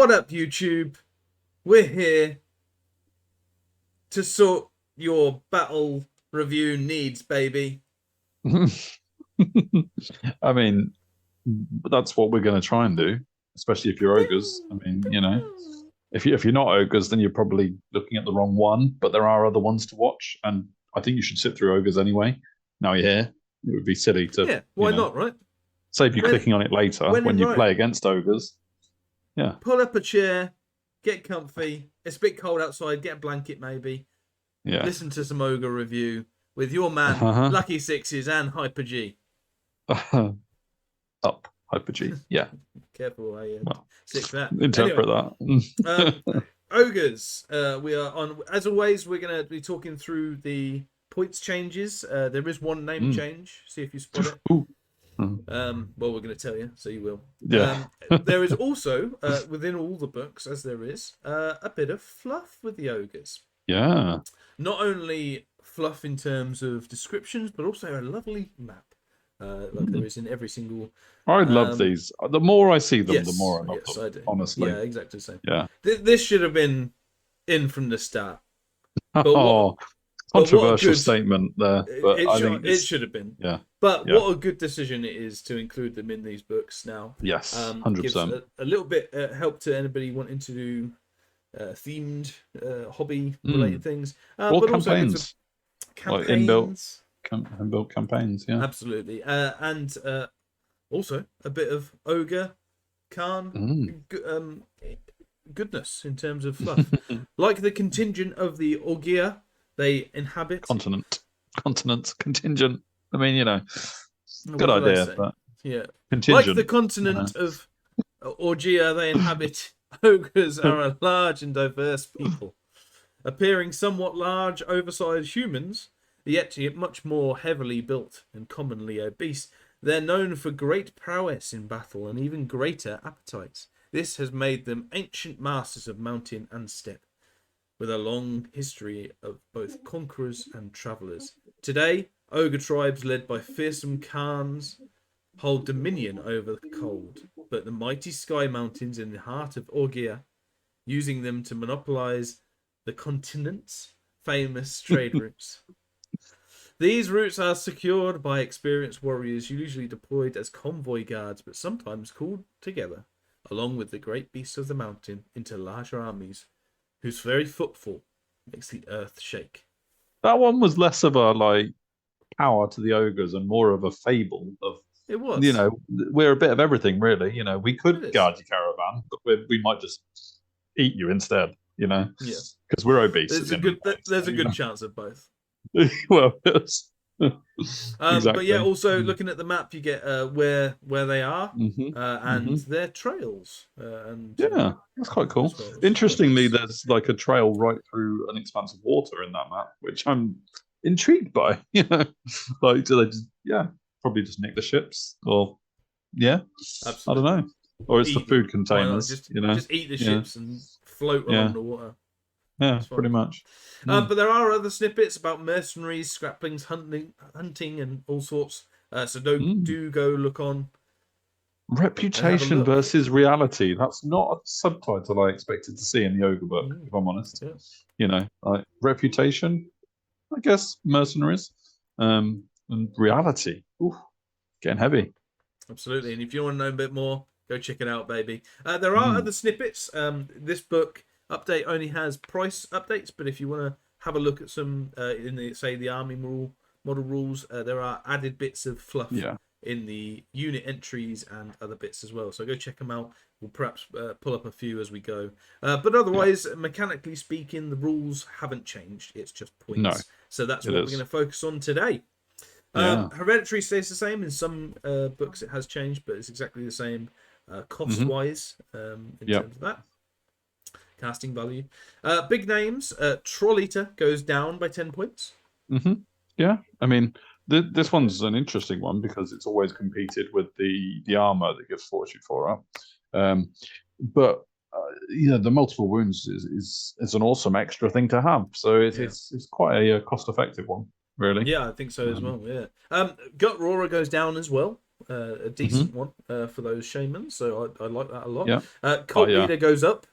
What up, YouTube? We're here to sort your battle review needs, baby. I mean, that's what we're going to try and do, especially if you're ogres. I mean, if you're not ogres, then you're probably looking at the wrong one. But there are other ones to watch, and I think you should sit through ogres anyway. Now you're here, it would be silly to why not, right? save you clicking on it later when you play against ogres. Yeah, pull up a chair, get comfy. It's a bit cold outside. Get a blanket, maybe. Yeah. Listen to some ogre review with your man, Lucky Sixes and Hyper G. Up, Hyper G. Yeah. Careful how you stick that. Interpret that. Ogres. We are on. As always, we're going to be talking through the points changes. There is one name change. See if you spot it. Ooh. Well, we're going to tell you, so you will. Yeah. There is also within all the books, as there is, a bit of fluff with the ogres. Yeah. Not only fluff in terms of descriptions, but also a lovely map, like there is in every single. I love these. The more I see them, the more I love them. I do. Honestly. Yeah, exactly the same. Yeah. This should have been in from the start. But controversial statement there, but I think it should have been. Yeah. But what a good decision it is to include them in these books now. Yes, 100%. Gives a little bit help to anybody wanting to do themed hobby related things. Or campaigns. Campaigns. Like inbuilt campaigns, yeah. Absolutely. And also a bit of ogre Khan goodness in terms of fluff. Like the contingent of the Ogre, they inhabit continent contingent. I mean, good idea, but yeah, contingent. Like the continent of Orgia, they inhabit. Ogres are a large and diverse people, appearing somewhat large, oversized humans, yet much more heavily built and commonly obese. They're known for great prowess in battle and even greater appetites. This has made them ancient masters of mountain and steppe, with a long history of both conquerors and travellers. Today, ogre tribes led by fearsome Khans hold dominion over the cold, but the mighty sky mountains in the heart of Orgia, using them to monopolize the continent's famous trade routes. These routes are secured by experienced warriors, usually deployed as convoy guards, but sometimes called together, along with the great beasts of the mountain, into larger armies, whose very footfall makes the earth shake. That one was less of a power to the ogres and more of a fable of. It was. We're a bit of everything, really. We could guard your caravan, but we might just eat you instead. Yeah. Because we're obese. There's a good chance of both. Well, yes. Exactly. But yeah, also looking at the map, you get where they are and their trails. That's quite cool. Interestingly, there's a trail right through an expanse of water in that map, which I'm intrigued by. Do they just probably just nick the ships, or absolutely. I don't know, or it's the food containers. Just eat the ships and float along the water. Yeah, pretty much. But there are other snippets about mercenaries, scraplings, hunting, and all sorts. So do go look on. Reputation versus reality. That's not a subtitle I expected to see in the ogre book, if I'm honest. Yeah. Reputation, I guess, mercenaries, and reality. Ooh, getting heavy. Absolutely. And if you want to know a bit more, go check it out, baby. There are other snippets. This book update only has price updates, but if you want to have a look at some in the army model rules, there are added bits of fluff in the unit entries and other bits as well. So go check them out. We'll perhaps pull up a few as we go. But otherwise, mechanically speaking, the rules haven't changed. It's just points. No, so that's what we're going to focus on today. Hereditary stays the same. In some books it has changed, but it's exactly the same cost-wise in terms of that. Casting value. Big names. Troll Eater goes down by 10 points. Yeah, I mean, this one's an interesting one because it's always competed with the armor that gives fortitude 4 up. But the multiple wounds is an awesome extra thing to have. So it's quite a cost-effective one, really. Yeah, I think so as well. Yeah. Gut Roarer goes down as well. a decent one for those shamans. So I like that a lot. Yeah. Cult leader goes up.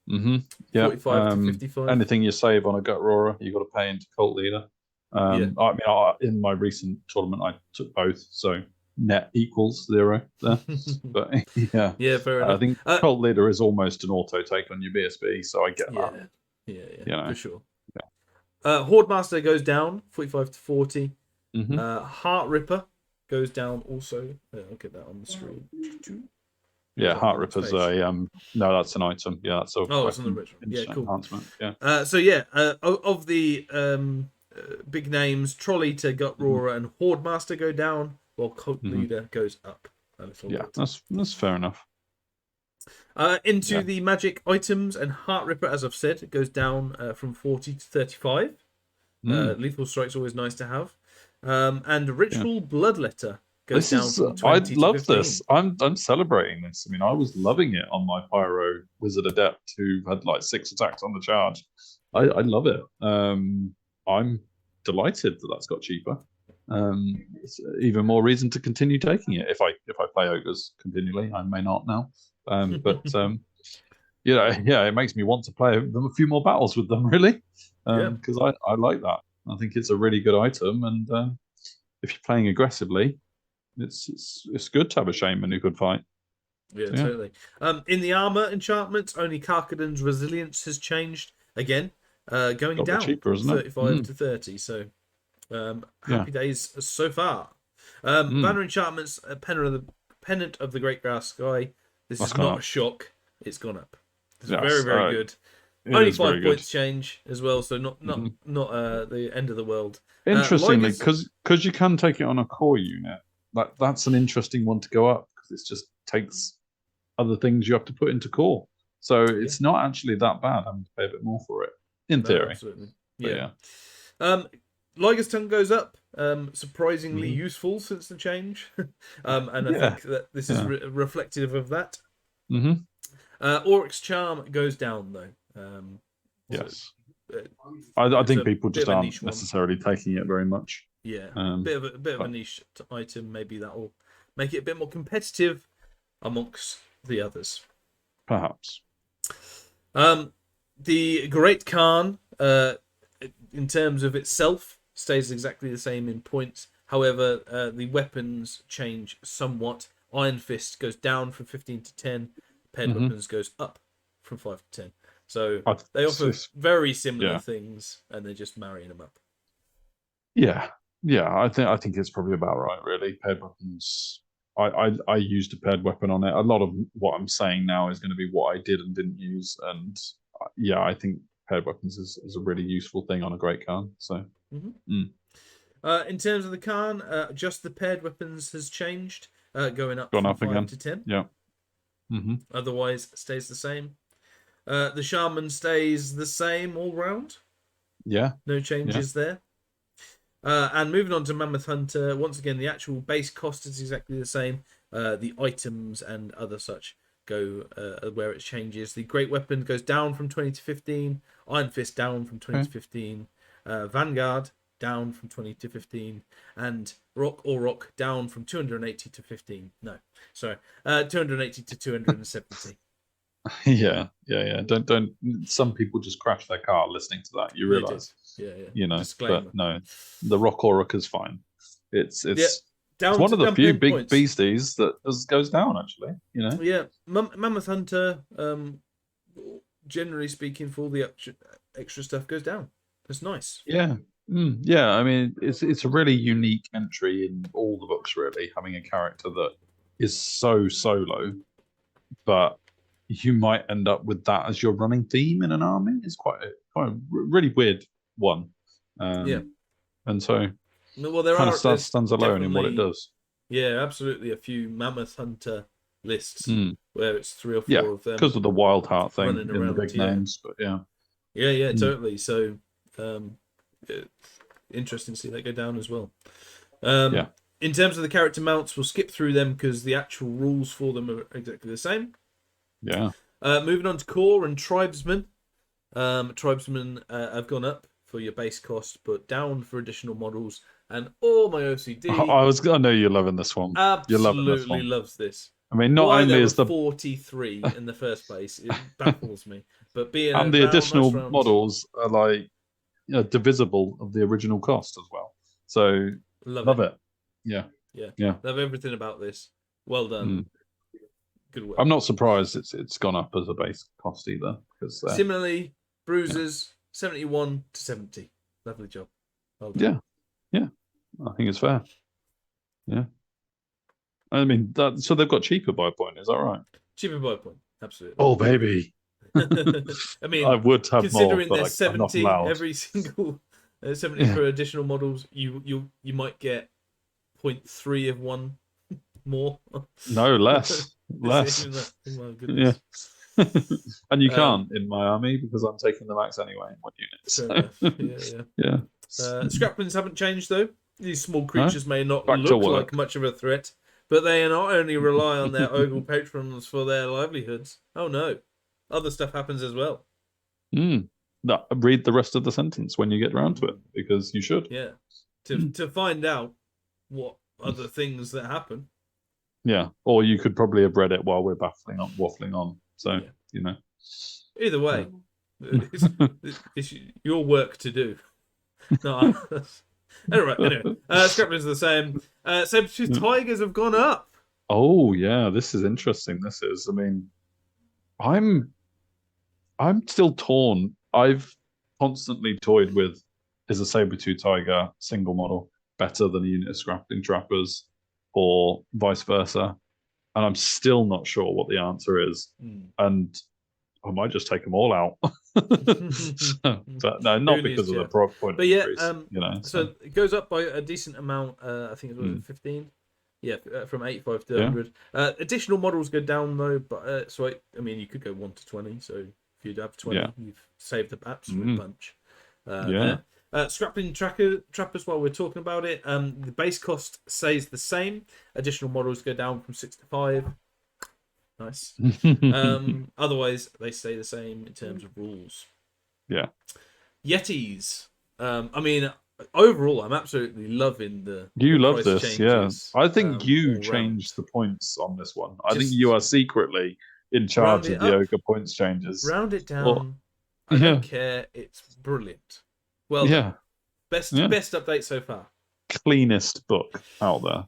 Yeah. 45 to 55. Anything you save on a gut roarer, you got to pay into cult leader. I mean, in my recent tournament, I took both, so net equals 0 there. But yeah, yeah, fair enough. I think cult leader is almost an auto take on your BSB, so I get that. Yeah, for sure. Horde Master goes down 45 to 40. Heart Ripper goes down also. I'll get that on the screen. Yeah, Heart Ripper's no, that's an item. Yeah, that's a it's on the original. Yeah, cool. Enhancement. Yeah. Of the big names, Troll Eater, Gut Roarer, and Horde Master go down, while Cult Leader goes up a little bit. That's fair enough. Into the magic items, and Heart Ripper, as I've said, it goes down from 40 to 35. Lethal Strike's always nice to have. And Ritual Bloodletter goes down from 20 to 15. I love this. I'm celebrating this. I mean, I was loving it on my Pyro Wizard Adept who had like 6 attacks on the charge. I love it. I'm delighted that that's got cheaper. It's even more reason to continue taking it if I play ogres continually. I may not now, but it makes me want to play them a few more battles with them, really, because I like that. I think it's a really good item, and if you're playing aggressively, it's good to have a shaman who could fight. Yeah, totally. In the armor enchantments, only Karkadan's resilience has changed again, going down cheaper, isn't it? 35 to 30. So happy days so far. Banner enchantments, Pennant of the Great Grass Sky. This is not a shock. It's gone up. It's very, very good. Only 5 points change as well, so not the end of the world. Interestingly, because you can take it on a core unit, that's an interesting one to go up because it just takes other things you have to put into core. So it's not actually that bad having to pay a bit more for it, in theory. Absolutely. Yeah. Liger's Tongue goes up. Surprisingly useful since the change. And I think that this is reflective of that. Oryx Charm goes down, though. Yes. I think people just aren't necessarily taking it very much. Yeah, bit of a niche item. Maybe that will make it a bit more competitive amongst the others. Perhaps. The Great Khan, in terms of itself, stays exactly the same in points. However, the weapons change somewhat. Iron Fist goes down from 15 to 10. Paired weapons goes up from 5 to 10. So they offer very similar things, and they're just marrying them up. Yeah. I think it's probably about right, really. Paired weapons. I used a paired weapon on it. A lot of what I'm saying now is going to be what I did and didn't use, and I think paired weapons is a really useful thing on a Great Khan. So. In terms of the Khan, just the paired weapons has changed, going up from up 5 again to 10. Yeah. Otherwise, stays the same. The Shaman stays the same all round. Yeah. No changes there. And moving on to Mammoth Hunter, once again, the actual base cost is exactly the same. The items and other such go where it changes. The Great Weapon goes down from 20 to 15. Iron Fist down from 20 to 15. Vanguard down from 20 to 15. And Rock down from 280 to 15. No, sorry. 280 to 270. Yeah. Don't. Some people just crash their car listening to that. You realise, Disclaimer. But no, the Rock is fine. It's down one of the few big points. beasties that goes down actually. Yeah, Mammoth Hunter. Generally speaking, for all the extra stuff goes down. That's nice. Yeah. Yeah, I mean, it's a really unique entry in all the books. Really, having a character that is so solo, but you might end up with that as your running theme in an army. It's quite a really weird one. And so there kind of stands alone in what it does. Yeah, absolutely. A few Mammoth Hunter lists where it's 3 or 4 of them because of the Wild Heart thing in around, the big names. But yeah, totally. So interesting to see that go down as well. In terms of the character mounts, we'll skip through them because the actual rules for them are exactly the same. Yeah. Moving on to Core and Tribesmen. Tribesmen have gone up for your base cost, but down for additional models. and all my OCD I know you're loving this one. You're loving this absolutely one. loves this. I mean, not Why only there were is the 43 in the first place, it baffles me. But being a and the nice additional round, models are like divisible of the original cost as well. So love love it. it. Yeah, Yeah, yeah. love everything about this. Well done. Mm. Good work. I'm not surprised it's gone up as a base cost either. Because Similarly, bruisers 71 to 70. Lovely job. Well done. yeah. I think it's fair. Yeah. I mean, so they've got cheaper by a point. Is that right? Cheaper by a point. Absolutely. Oh, baby. I mean, I would have more, considering but there's I'm not 70 allowed. every single 70 Yeah. for additional models, you might get 0.3 of one more. No, less. Less. Oh my Yeah. goodness. And you can't in my army because I'm taking the max anyway in one unit. Fair enough. Yeah. Scraplings haven't changed though. These small creatures may not Back to look work. like much of a threat, but they not only rely on their Ogre patrons for their livelihoods. Oh no, other stuff happens as well. No, read the rest of the sentence when you get around to it, because you should. Yeah, to find out what other things that happen. Yeah, or you could probably have read it while we're waffling on. So Either way, it's your work to do. No, anyway, scraplings are the same. Saber-tooth tigers have gone up. Oh yeah, this is interesting. This is. I mean, I'm still torn. I've constantly toyed with, is a saber-tooth tiger single model better than a unit of scrapping trappers, or vice versa? And I'm still not sure what the answer is. And I might just take them all out. But no, not because of the point but increase. So it goes up by a decent amount. I think it was 15. Yeah, from 85 to 100. Additional models go down though, but I mean, you could go 1 to 20. So if you'd have 20, you've saved an absolute bunch. Scrapping trappers, while we're talking about it, the base cost stays the same. Additional models go down from 6 to 5. Nice. Otherwise, they stay the same in terms of rules. Yeah. Yetis. I mean, overall, I'm absolutely loving the. You love this, yeah. I think you changed the points on this one. I think you are secretly in charge of the Ogre points changes. Round it down. I don't care. It's brilliant. Well done. Best update so far. Cleanest book out there.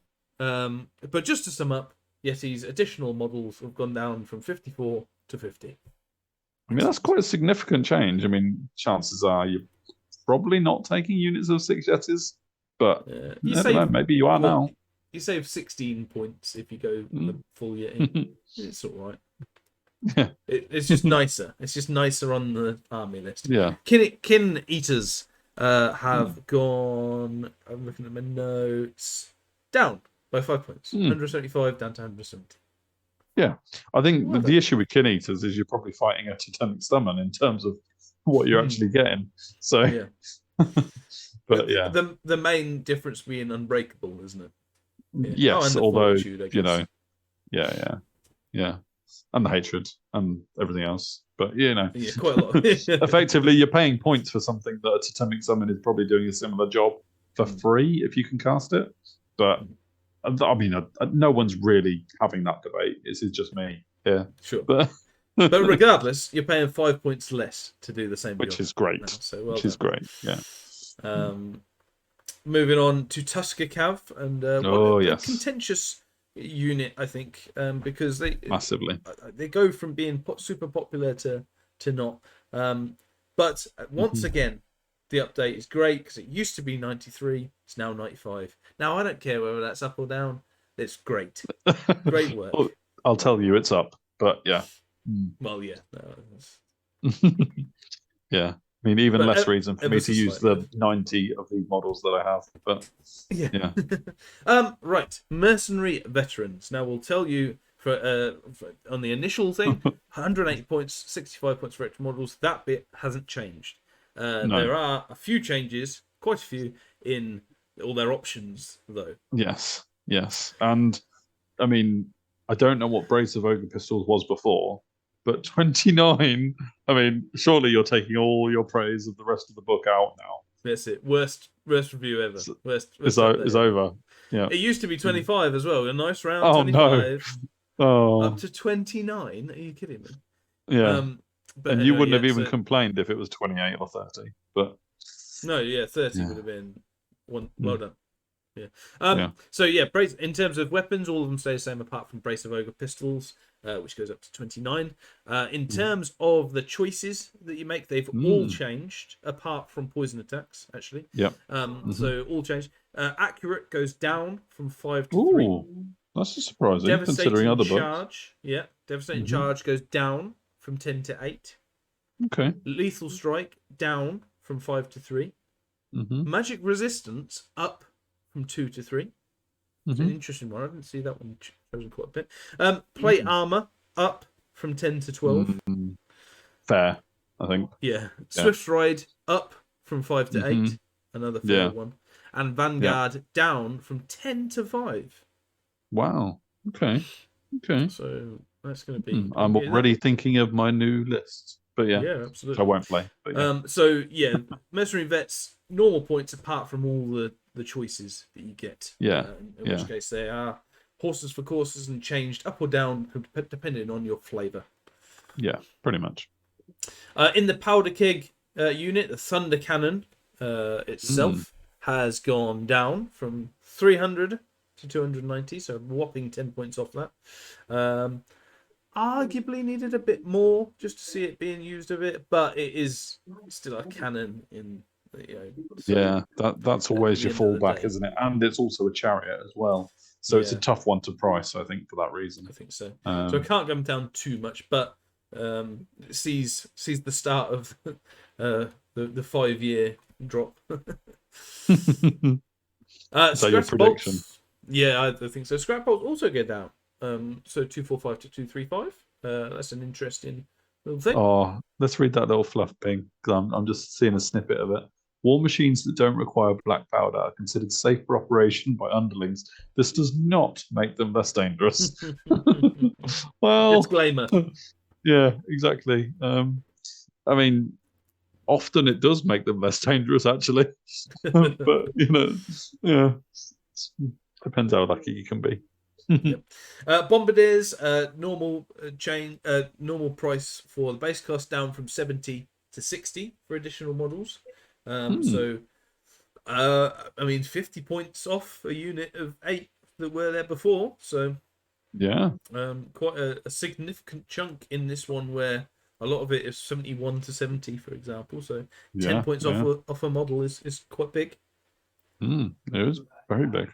But just to sum up, Yeti's additional models have gone down from 54 to 50. I mean, that's quite a significant change. I mean, chances are you're probably not taking units of 6 Yetis, but I don't know, maybe you are now. You save 16 points if you go the full Yeti. It's all right. Yeah. It's just nicer. It's just nicer on the army list. Yeah. Kin Eaters have gone, I'm looking at my notes, down by 5 points. 175 down to 170. Yeah. I think the issue with Kin Eaters is you're probably fighting a totemic summon in terms of what you're actually getting. So but yeah. The main difference being unbreakable, isn't it? Yes, although yeah. And the hatred and everything else. But quite a lot. Effectively, you're paying points for something that a totemic summon is probably doing a similar job for free if you can cast it. But I mean, no one's really having that debate. This is just me here. Sure. But regardless, you're paying 5 points less to do the same job. Which is great. Now, so which is great, yeah. Moving on to Tuskacav, and a contentious unit, I think, because they massively go from being super popular to not. But once again, the update is great because it used to be 93, it's now 95. Now I don't care whether that's up or down. It's great, great work. Well, I'll tell you, it's up, but yeah. Well, yeah, yeah. I mean, even less reason for me to use the 90 of these models that I have. But yeah. Right, mercenary veterans. Now we'll tell you for on the initial thing, 180 points, 65 points for extra models. That bit hasn't changed. No. There are a few changes, quite a few, in all their options, though. Yes. And, I mean, I don't know what Brace of Ogre Pistols was before, but 29, I mean, surely you're taking all your praise of the rest of the book out now. That's it. Worst review ever. It's, Worst it's update ever. over. Yeah. It used to be 25 as well. A nice round Oh 25. no. Oh. Up to 29. Are you kidding me? Yeah. But And anyway, you wouldn't yeah, have even so, complained if it was 28 or 30. But no, yeah, 30 yeah. would have been well done. Yeah. Yeah. So yeah, in terms of weapons, all of them stay the same apart from Brace of Ogre pistols, which goes up to 29. In terms of the choices that you make, they've all changed apart from poison attacks, actually. Yep. So all changed. Accurate goes down from 5 to Ooh, 3. that's surprising considering other books. Yeah, Devastating Charge goes down from 10 to 8. Okay. Lethal Strike down from 5 to 3. Magic Resistance up from 2 to 3. It's an interesting one. I didn't see that one chosen quite a bit. Plate Armor up from 10 to 12. Fair, I think. Yeah. Swift Ride up from 5 to 8. Another fair one. And Vanguard down from 10 to 5. Wow. Okay. So that's going to be... I'm already thinking of my new list. But yeah, absolutely. I won't play. But yeah. So yeah, Mercenary Vets, normal points apart from all the choices that you get. Yeah. In which case they are horses for courses and changed up or down depending on your flavour. Yeah, pretty much. In the Powder Keg unit, the Thunder Cannon itself has gone down from 300 to 290, so a whopping 10 points off that. Arguably needed a bit more just to see it being used a bit, but it is still a cannon in so that's always your fallback, isn't it? And it's also a chariot as well, so it's a tough one to price, I think, for that reason. I think so. So I can't go down too much, but it sees the start of the 5-year drop. So your prediction? Yeah, I think so. Scrap bolts also go down. So 245 to 235. That's an interesting little thing. Oh, let's read that little fluff ping, because I'm just seeing a snippet of it. War machines that don't require black powder are considered safe for operation by underlings. This does not make them less dangerous. Well, disclaimer. Yeah, exactly. I mean, often it does make them less dangerous, actually. But depends how lucky you can be. Bombardiers, normal price for the base cost down from 70 to 60 for additional models. So, I mean, 50 points off a unit of 8 that were there before. So, yeah, quite a significant chunk in this one where a lot of it is 71 to 70, for example. So, 10 points off a model is quite big. It is very big.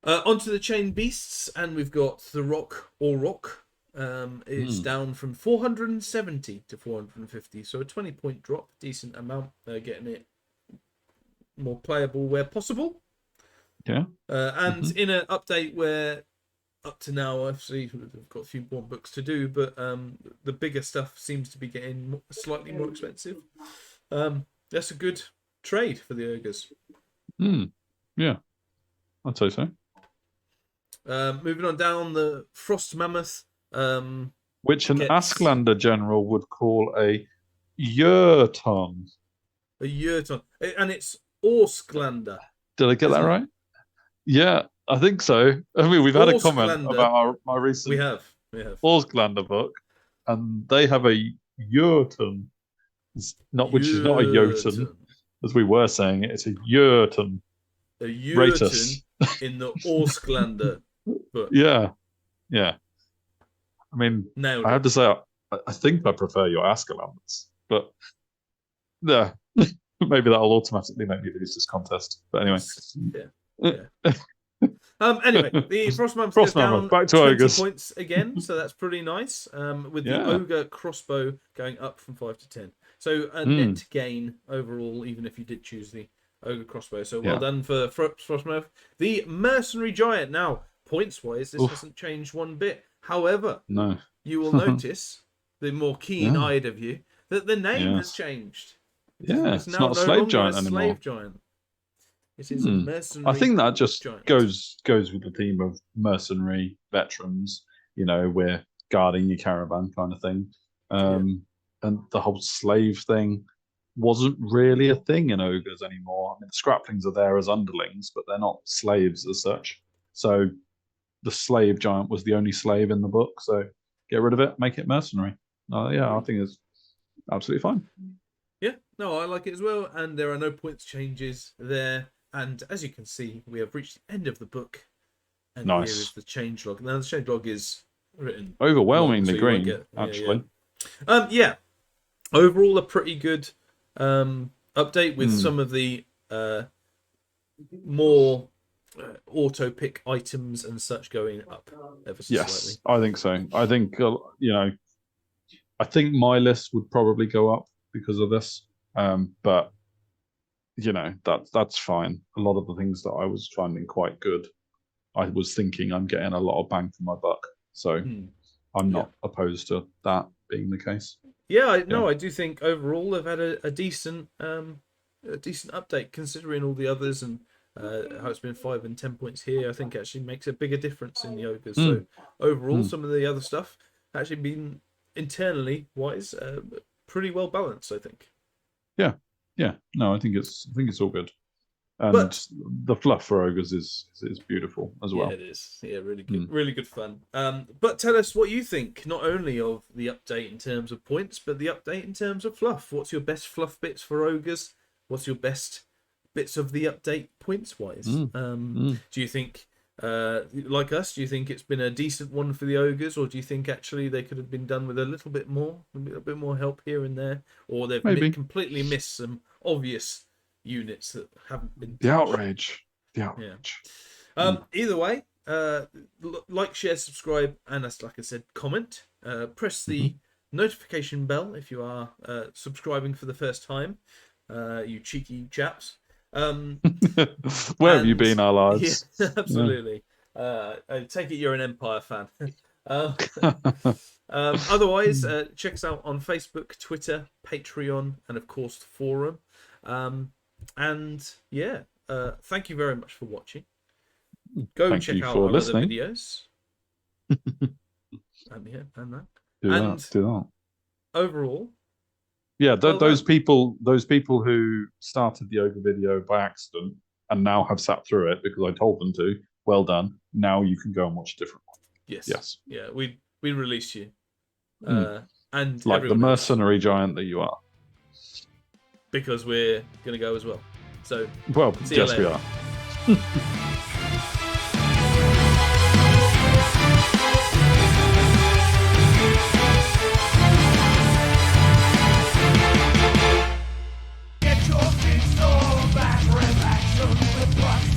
Onto the Chain Beasts, and we've got the Rock. It's down from 470 to 450, so a 20-point drop, decent amount, getting it more playable where possible. Yeah. And in an update where up to now, obviously, we've got a few more books to do, but the bigger stuff seems to be getting slightly more expensive. That's a good trade for the Ogres. Yeah, I'd say so. Moving on down, the Frost Mammoth. Which an Asklander general would call a Yurton. A Yurton. And it's Orsklander. Did I get that right? Yeah, I think so. I mean, we've had a comment about my recent we have Orsklander book, and they have a Yurton. Which is not a Jotun, as we were saying it. It's a Yurton. A Yurton in the Orsklander book. Yeah. I mean, I have to say, I think I prefer your Askelanders, but yeah, maybe that'll automatically make me lose this contest. But anyway, anyway, the Frost Mammoth goes down back to 20 Ogres. points again, so that's pretty nice. With the Ogre crossbow going up from 5 to 10, so a net gain overall, even if you did choose the Ogre crossbow. So well done for Frost Mammoth. The Mercenary Giant now, points wise, this hasn't changed one bit. However, you will notice, the more keen-eyed of you, that the name has changed. Yeah, it's not a slave giant anymore. Slave giant. It is a mercenary. I think that just giant. goes with the theme of mercenary veterans. We're guarding your caravan kind of thing. And the whole slave thing wasn't really a thing in ogres anymore. I mean, the scraplings are there as underlings, but they're not slaves as such. So the slave giant was the only slave in the book. So get rid of it, make it mercenary. Yeah, I think it's absolutely fine. Yeah, no, I like it as well, and there are no points changes there. And as you can see, we have reached the end of the book, and Nice. here is the changelog. Now the changelog is written overwhelmingly long, so green, actually. Yeah. Overall, a pretty good update with some of the more auto pick items and such going up ever so slightly. I think so. I think I think my list would probably go up because of this, but that's fine. A lot of the things that I was finding quite good, I was thinking I'm getting a lot of bang for my buck, so I'm not opposed to that being the case. I do think overall they've had a decent update considering all the others, and how it's been 5 and 10 points here. I think actually makes a bigger difference in the ogres. So overall, some of the other stuff actually been internally wise pretty well balanced, I think. Yeah. No, I think it's all good. And the fluff for ogres is beautiful as well. Yeah, it is. Yeah, really good fun. But tell us what you think, not only of the update in terms of points, but the update in terms of fluff. What's your best fluff bits for ogres? What's your best bits of the update points wise? Do you think, like us, do you think it's been a decent one for the ogres, or do you think actually they could have been done with a little bit more help here and there, or they've completely missed some obvious units that haven't been touched? The outrage. Either way, like, share, subscribe, and as like I said, comment. Press the notification bell if you are subscribing for the first time, you cheeky chaps. Where have you been our lives? Yeah, absolutely. I take it you're an Empire fan. Otherwise, check us out on Facebook, Twitter, Patreon, and of course the forum. And yeah, thank you very much for watching. Go check out our other videos. and that. Do that. Overall, those people who started the ogre video by accident and now have sat through it because I told them to. Well done. Now you can go and watch a different one. Yes. Yeah, we release you. And like the mercenary giant that you are. Because we're going to go as well. So, yes, we are. Get your feet so back, relax with Proxy.